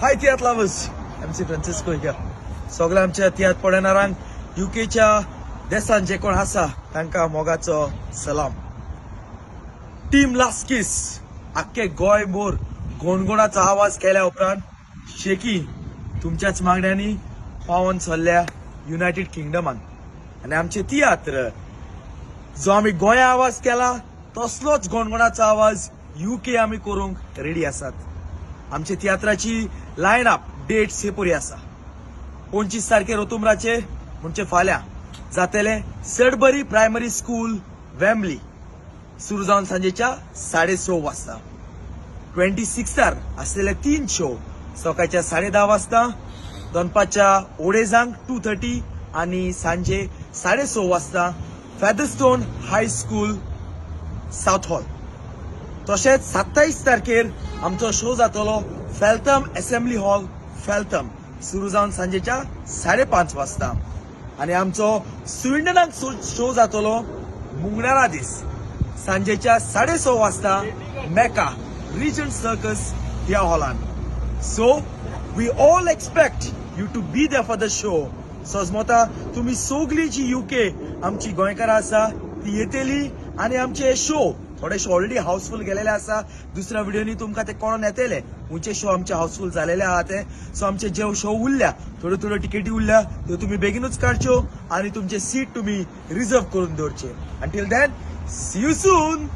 High tiatr lovers, MC Francisco here. सगळ्या आमच्या तियात्र पळयणाऱ्यांक UKच्या देशान जे कोण आसा तांकां मोगाचो सलाम. टीम लास्किस आख्खे गोंयभर गोणगोणाचो आवाज केल्या उपरांत शेकी तुमच्याच मागण्यांनी पावन सरल्या युनायटेड किंगडमान. आनी आमचे तियात्र जो आमी गोंया आवाज केला तसलोच गोणगोणाचो आवाज UK आमी करूंक रेडी आसात. आमचे तियात्राची लायन अप डेट्स हे परी आसा. 25 तारखेर ओतुंबराचे म्हणजे फाल्यां जातले सडबरी प्रायमरी स्कूल वेम्बली सुरू जावन सांजेच्या 6:30 वाजता. 26 आसलेले 3 शो सकाळच्या 10:30 वाजता, दनपारच्या ओडेजांक 2:30 आणि सांजे 6:30 वाजता फेदरस्टोन हाय स्कूल साउथ हॉल. तशेंच 27 तारखेर आमचो शो जातलो फेल्थम असेंब्ली हॉल फेल्थम सुरू जावन सांजेच्या 5:30 वाजता. आणि आमचो स्विडनाक शो जातलो मुंगणारा दीस सांजेच्या 6:30 वाजता मेका रिजन सर्कस ह्या हॉलान. So we all expect you to be there for the show. सोजमोता तुम्ही सगळी जी UK आमची गोंयकारां आसा ती येतली आणि आमचे शो थोडेशे ऑलरेडी हाऊसफुल गेलेले आसा. दुसऱ्या व्हिडिओनी तुमकां ते कोण येतले उंचे शो आमचे हाऊसफुल झालेले आहात ते. सो आमचे जे शो उरल्या थोड्यो टिकेटी उरल्या त्यो तुम्ही बेगीनूच काडच्यो आणि तुमचे सीट तुम्ही रिझर्व करून दवरचे. Until then see you soon.